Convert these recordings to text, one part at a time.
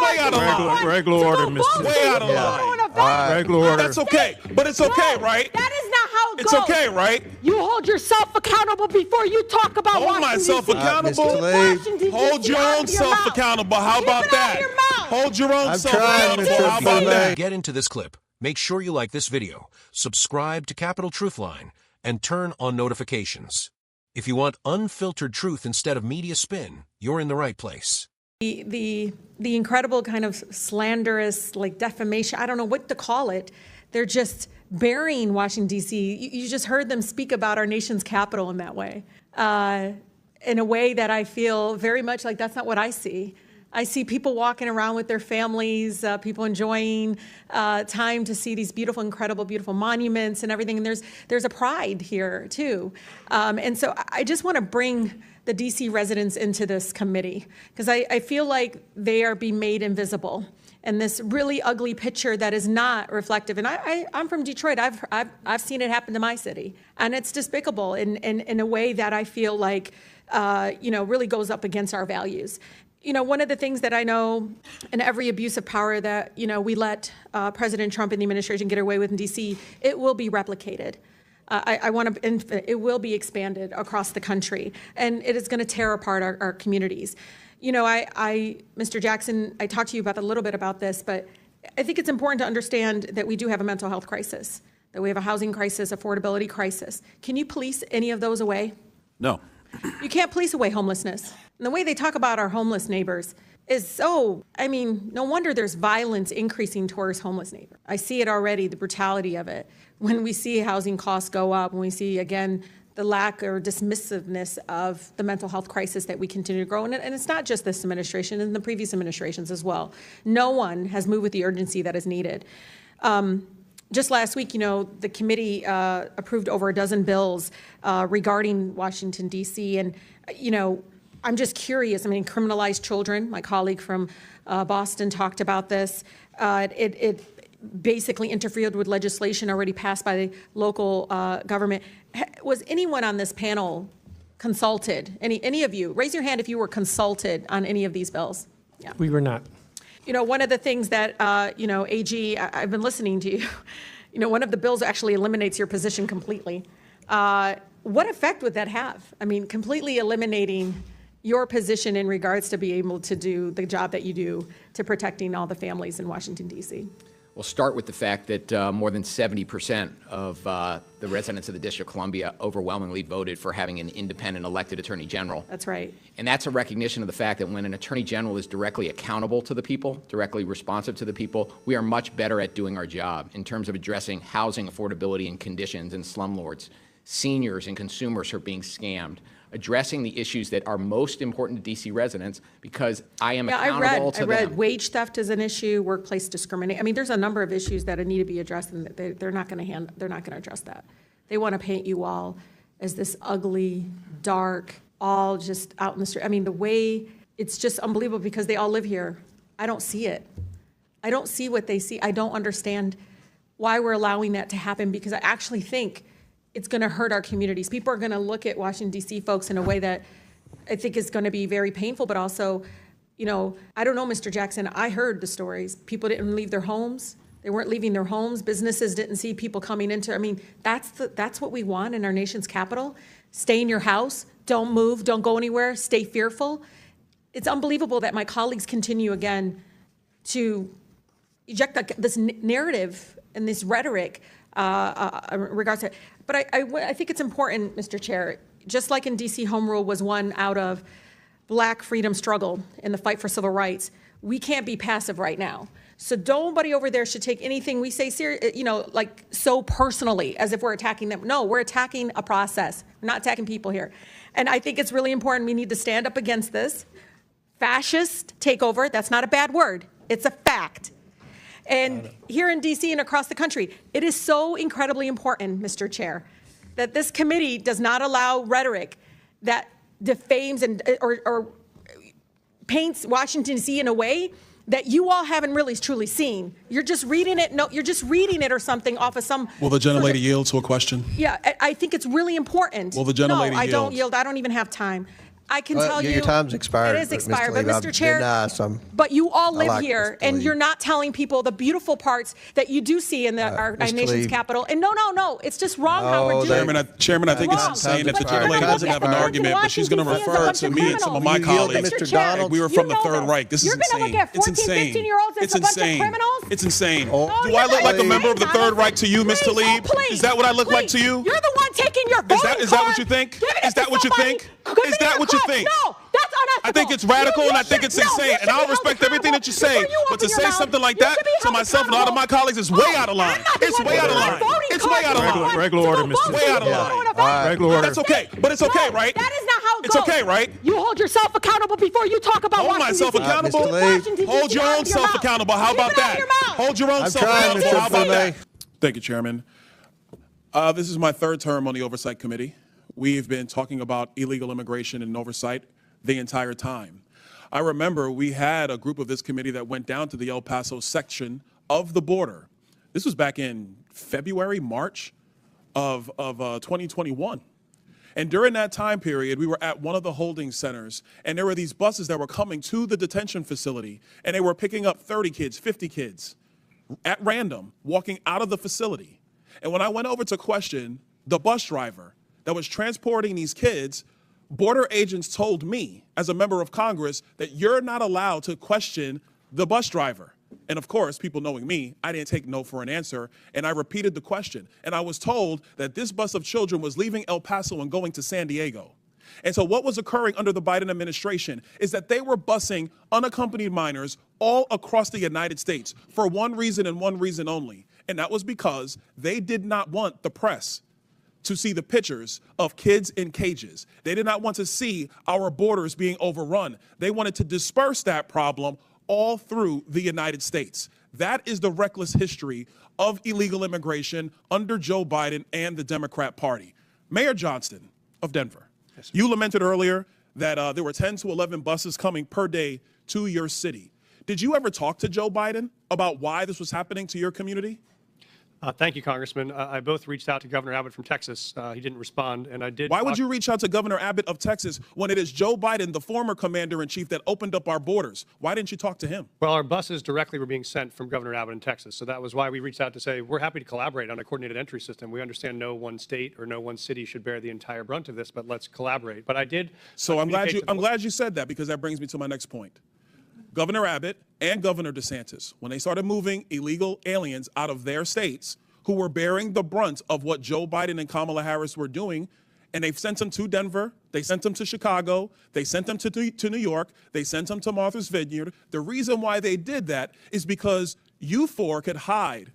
way out of line. Regular order, Mr. Way out of line. Regular order. That's okay, but it's okay, right? That is not how it It's goes. okay, right? You hold yourself accountable before you talk about Hold Washington, myself D.C. accountable. Washington, D.C. Hold your own self accountable. How about Keep it out that? of your mouth. Hold your own I'm self trying, accountable. Mr. How about that? Get into this clip. Make sure you like this video, subscribe to Capital Truthline, and turn on notifications. If you want unfiltered truth instead of media spin, you're in the right place. The incredible kind of slanderous, like defamation, I don't know what to call it. They're just burying Washington, D.C. You just heard them speak about our nation's capital in that way, in a way that I feel very much like that's not what I see. I see people walking around with their families, people enjoying time to see these beautiful, incredible, beautiful monuments and everything. And there's a pride here too. And so I just want to bring the DC residents into this committee because I feel like they are being made invisible. And this really ugly picture that is not reflective. And I'm from Detroit. I've seen it happen to my city, and it's despicable in a way that I feel like really goes up against our values. One of the things that I know in every abuse of power that, we let President Trump and the administration get away with in D.C., it will be replicated. It will be expanded across the country, and it is going to tear apart our communities. Mr. Jackson, I talked to you about a little bit about this, but I think it's important to understand that we do have a mental health crisis, that we have a housing crisis, affordability crisis. Can you police any of those away? No. You can't police away homelessness. And the way they talk about our homeless neighbors is no wonder there's violence increasing towards homeless neighbors. I see it already, the brutality of it. When we see housing costs go up, when we see, again, the lack or dismissiveness of the mental health crisis that we continue to grow. And it's not just this administration, and the previous administrations as well. No one has moved with the urgency that is needed. Just last week, the committee approved over a dozen bills regarding Washington, D.C. And, I'm just curious. Criminalized children. My colleague from Boston talked about this. It basically interfered with legislation already passed by the local government. Was anyone on this panel consulted? Any of you? Raise your hand if you were consulted on any of these bills. Yeah. We were not. One of the things that, AG, I've been listening to you. One of the bills actually eliminates your position completely. What effect would that have? Completely eliminating your position in regards to be able to do the job that you do to protecting all the families in Washington, D.C. We'll start with the fact that more than 70% of the residents of the District of Columbia overwhelmingly voted for having an independent elected Attorney General. That's right. And that's a recognition of the fact that when an Attorney General is directly accountable to the people, directly responsive to the people, we are much better at doing our job in terms of addressing housing affordability and conditions in slumlords, seniors and consumers who are being scammed, addressing the issues that are most important to D.C. residents because I am accountable to them. I read wage theft is an issue, workplace discrimination. There's a number of issues that need to be addressed, and they're not going to address that. They want to paint you all as this ugly, dark, all just out in the street. The way it's just unbelievable because they all live here. I don't see it. I don't see what they see. I don't understand why we're allowing that to happen because I actually think it's going to hurt our communities. People are going to look at Washington, D.C. folks in a way that I think is going to be very painful, but also, I don't know, Mr. Jackson, I heard the stories. People didn't leave their homes. They weren't leaving their homes. Businesses didn't see people coming into, that's what we want in our nation's capital. Stay in your house. Don't move. Don't go anywhere. Stay fearful. It's unbelievable that my colleagues continue again to eject this narrative and this rhetoric in regards to it. But I think it's important, Mr. Chair, just like in D.C. Home Rule was one out of Black freedom struggle in the fight for civil rights, we can't be passive right now. So nobody over there should take anything we say so personally as if we're attacking them. No, we're attacking a process. We're not attacking people here. And I think it's really important. We need to stand up against this fascist takeover. That's not a bad word. It's a fact. And here in D.C. and across the country, it is so incredibly important, Mr. Chair, that this committee does not allow rhetoric that defames or paints Washington, D.C. in a way that you all haven't really truly seen. You're just reading it. No, you're just reading it or something off of some. Will the gentlelady yield to a question? Yeah, I think it's really important. Will the gentlelady yield? No, I don't yield. I don't even have time. I can tell you. Your time's expired. It is expired, but Tlaib, Mr. Chair, I'm but you all live like here, Mr. and Tlaib. you're not telling people the beautiful parts that you do see in our Mr. nation's Tlaib. capital. And no, it's just wrong how we're Oh, doing that- it. Chairman, I think it's Wrong. insane that the But you're young lady gonna doesn't look have at an Burns argument, and but she's going to Washington, D.C. as a refer bunch to of me and some of my criminals. You yield to colleagues. Mr. Mr. Chair, Donald. We were you from the know Third this. Reich. This is You're insane. gonna look at It's 14, insane. 15-year-olds as It's a bunch of insane. criminals? It's insane. Oh, Do you're I look like a not member of the saying Third that. Reich to you, Ms. Please, Tlaib? please, Is that what I look like please. to you? You're the one taking your voting Is that what card, you think? giving it Is that to what you somebody, think? giving Is it that your what you card. think? No, that's unethical. I think it's radical and I think it's insane. And I'll respect everything that you say. But to say something like that to myself and all of my colleagues is way out of line. It's way out of line. It's way out of line. Regular order, Mr. Way out of line. Regular order. That's okay. But it's okay, right? That is not how it It's goes. okay, right? You hold yourself accountable before you talk about Hold Washington, myself D.C. accountable? Mr. Tlaib. Washington, D.C. Hold your out own of your self mouth. accountable. How Keep about it out of that? your mouth. Hold your own I'm self trying, accountable. Mr. How about that? Tlaib. Thank you, Chairman. This is my third term on the Oversight Committee. We've been talking about illegal immigration and oversight the entire time. I remember we had a group of this committee that went down to the El Paso section of the border. This was back in February, March of 2021. And during that time period, we were at one of the holding centers, and there were these buses that were coming to the detention facility, and they were picking up 30 kids, 50 kids at random, walking out of the facility. And when I went over to question the bus driver that was transporting these kids, border agents told me, as a member of Congress, that you're not allowed to question the bus driver. And of course, people knowing me, I didn't take no for an answer, and I repeated the question. And I was told that this bus of children was leaving El Paso and going to San Diego. And so what was occurring under the Biden administration is that they were busing unaccompanied minors all across the United States for one reason and one reason only. And that was because they did not want the press to see the pictures of kids in cages. They did not want to see our borders being overrun. They wanted to disperse that problem all through the United States. That is the reckless history of illegal immigration under Joe Biden and the Democrat Party. Mayor Johnston of Denver, you lamented earlier that there were 10 to 11 buses coming per day to your city. Did you ever talk to Joe Biden about why this was happening to your community? Thank you, Congressman. I both reached out to Governor Abbott from Texas. He didn't respond, and I did. Why would you reach out to Governor Abbott of Texas when it is Joe Biden, the former commander-in-chief, that opened up our borders? Why didn't you talk to him? Well, our buses directly were being sent from Governor Abbott in Texas, so that was why we reached out to say we're happy to collaborate on a coordinated entry system. We understand no one state or no one city should bear the entire brunt of this, but let's collaborate. But I did. So I'm glad you said that, because that brings me to my next point. Governor Abbott and Governor DeSantis, when they started moving illegal aliens out of their states, who were bearing the brunt of what Joe Biden and Kamala Harris were doing, and they've sent them to Denver, they sent them to Chicago, they sent them to New York, they sent them to Martha's Vineyard. The reason why they did that is because you four could hide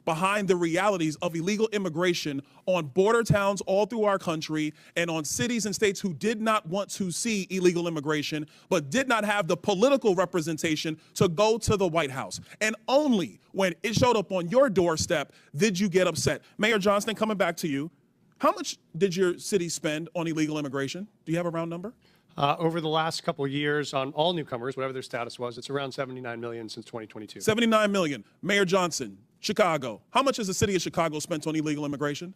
behind the realities of illegal immigration on border towns all through our country and on cities and states who did not want to see illegal immigration, but did not have the political representation to go to the White House. And only when it showed up on your doorstep did you get upset. Mayor Johnston, coming back to you, how much did your city spend on illegal immigration? Do you have a round number? Over the last couple of years, on all newcomers, whatever their status was, it's around $79 million since 2022. $79 million. Mayor Johnson, Chicago. How much has the city of Chicago spent on illegal immigration?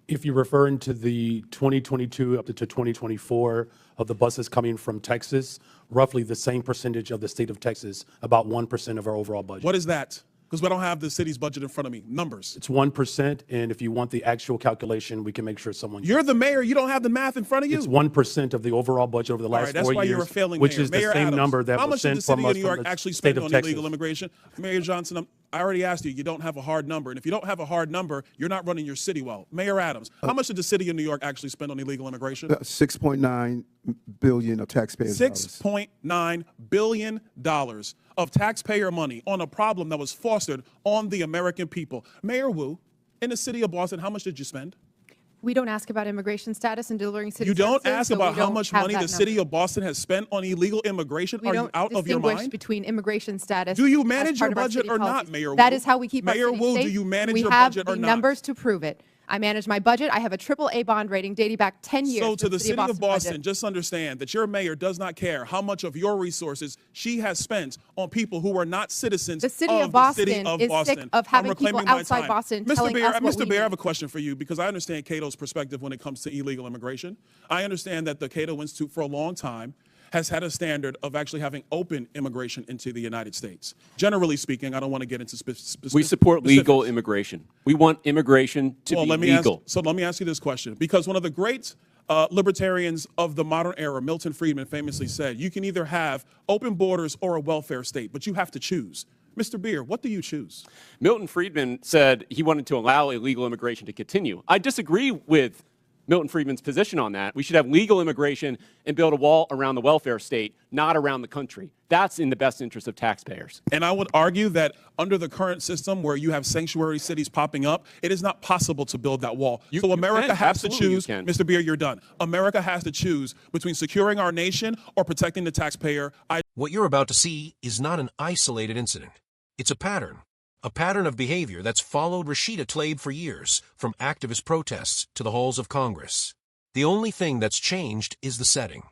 If you're referring to the 2022 up to 2024 of the buses coming from Texas, roughly the same percentage of the state of Texas, about 1% of our overall budget. What is that? Because we don't have the city's budget in front of me. Numbers. It's 1%, and if you want the actual calculation, we can make sure someone. You're the mayor. You don't have the math in front of you. It's 1% of the overall budget over the last 4 years. That's why you're a failing which mayor. is the Mayor same Adams, number that how was much did sent the city from of us New from York the actually state spend of on Texas. illegal immigration? Mayor Johnson, I already asked you. You don't have a hard number, and if you don't have a hard number, you're not running your city well. Mayor Adams, how much did the city of New York actually spend on illegal immigration? $6.9 billion of taxpayers' dollars. $6.9 billion of taxpayer money on a problem that was fostered on the American people. Mayor Wu, in the city of Boston, how much did you spend? We don't ask about immigration status and delivering city You don't services, ask so about we how don't much have money that the city number. of Boston has spent on illegal immigration? We Are you don't out of your distinguish mind? between immigration status. Do you as manage part your of our budget city or not, policies. Mayor Wu? That is how we keep Mayor our city Wu, safe. do you manage we your have budget or the not? numbers to prove it. I manage my budget. I have a AAA bond rating dating back 10 years. So to the city of Boston, budget. just understand that your mayor does not care how much of your resources she has spent on people who are not citizens The city of of Boston the city of is Boston. sick of I'm having people reclaiming my outside time. Boston Mr. telling Beer, us what Mr. we Beer, I have need. a question for you because I understand Cato's perspective when it comes to illegal immigration. I understand that the Cato Institute for a long time has had a standard of actually having open immigration into the United States. Generally speaking, I don't want to get into specifics. We support legal immigration. We want immigration to be legal. Let me ask you this question, because one of the great libertarians of the modern era, Milton Friedman, famously said, you can either have open borders or a welfare state, but you have to choose. Mr. Beer, what do you choose? Milton Friedman said he wanted to allow illegal immigration to continue. I disagree with Milton Friedman's position on that. We should have legal immigration and build a wall around the welfare state, not around the country. That's in the best interest of taxpayers. And I would argue that under the current system where you have sanctuary cities popping up, it is not possible to build that wall. So America has to choose, Mr. Beer, you're done. America has to choose between securing our nation or protecting the taxpayer. What you're about to see is not an isolated incident. It's a pattern of behavior that's followed Rashida Tlaib for years, from activist protests to the halls of Congress. The only thing that's changed is the setting.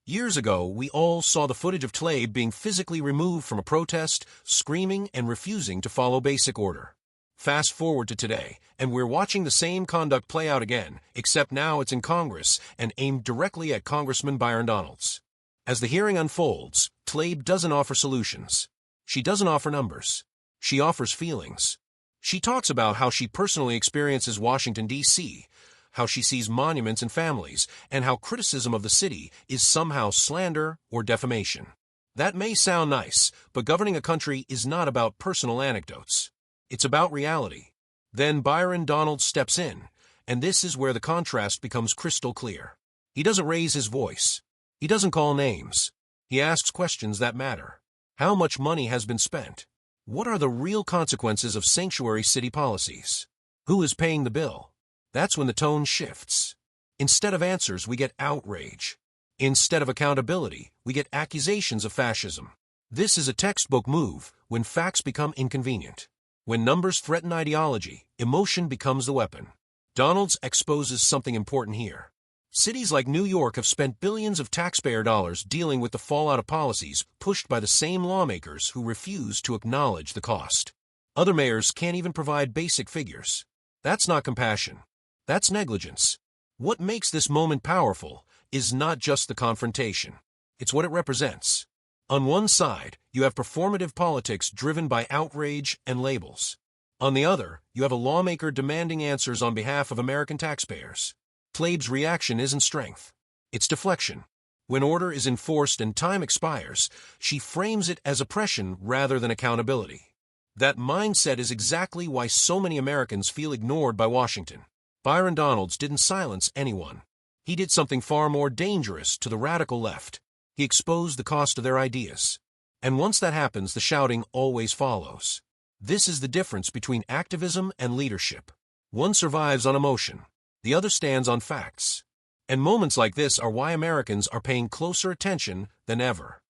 Years ago, we all saw the footage of Tlaib being physically removed from a protest, screaming and refusing to follow basic order. Fast forward to today, and we're watching the same conduct play out again, except now it's in Congress and aimed directly at Congressman Bryon Donalds. As the hearing unfolds, Tlaib doesn't offer solutions. She doesn't offer numbers. She offers feelings. She talks about how she personally experiences Washington, D.C., how she sees monuments and families, and how criticism of the city is somehow slander or defamation. That may sound nice, but governing a country is not about personal anecdotes. It's about reality. Then Bryon Donalds steps in, and this is where the contrast becomes crystal clear. He doesn't raise his voice. He doesn't call names. He asks questions that matter. How much money has been spent? What are the real consequences of sanctuary city policies? Who is paying the bill? That's when the tone shifts. Instead of answers, we get outrage. Instead of accountability, we get accusations of fascism. This is a textbook move when facts become inconvenient. When numbers threaten ideology, emotion becomes the weapon. Donalds exposes something important here. Cities like New York have spent billions of taxpayer dollars dealing with the fallout of policies pushed by the same lawmakers who refuse to acknowledge the cost. Other mayors can't even provide basic figures. That's not compassion. That's negligence. What makes this moment powerful is not just the confrontation. It's what it represents. On one side, you have performative politics driven by outrage and labels. On the other, you have a lawmaker demanding answers on behalf of American taxpayers. Tlaib's reaction isn't strength. It's deflection. When order is enforced and time expires, she frames it as oppression rather than accountability. That mindset is exactly why so many Americans feel ignored by Washington. Bryon Donalds didn't silence anyone. He did something far more dangerous to the radical left. He exposed the cost of their ideas. And once that happens, the shouting always follows. This is the difference between activism and leadership. One survives on emotion. The other stands on facts. And moments like this are why Americans are paying closer attention than ever.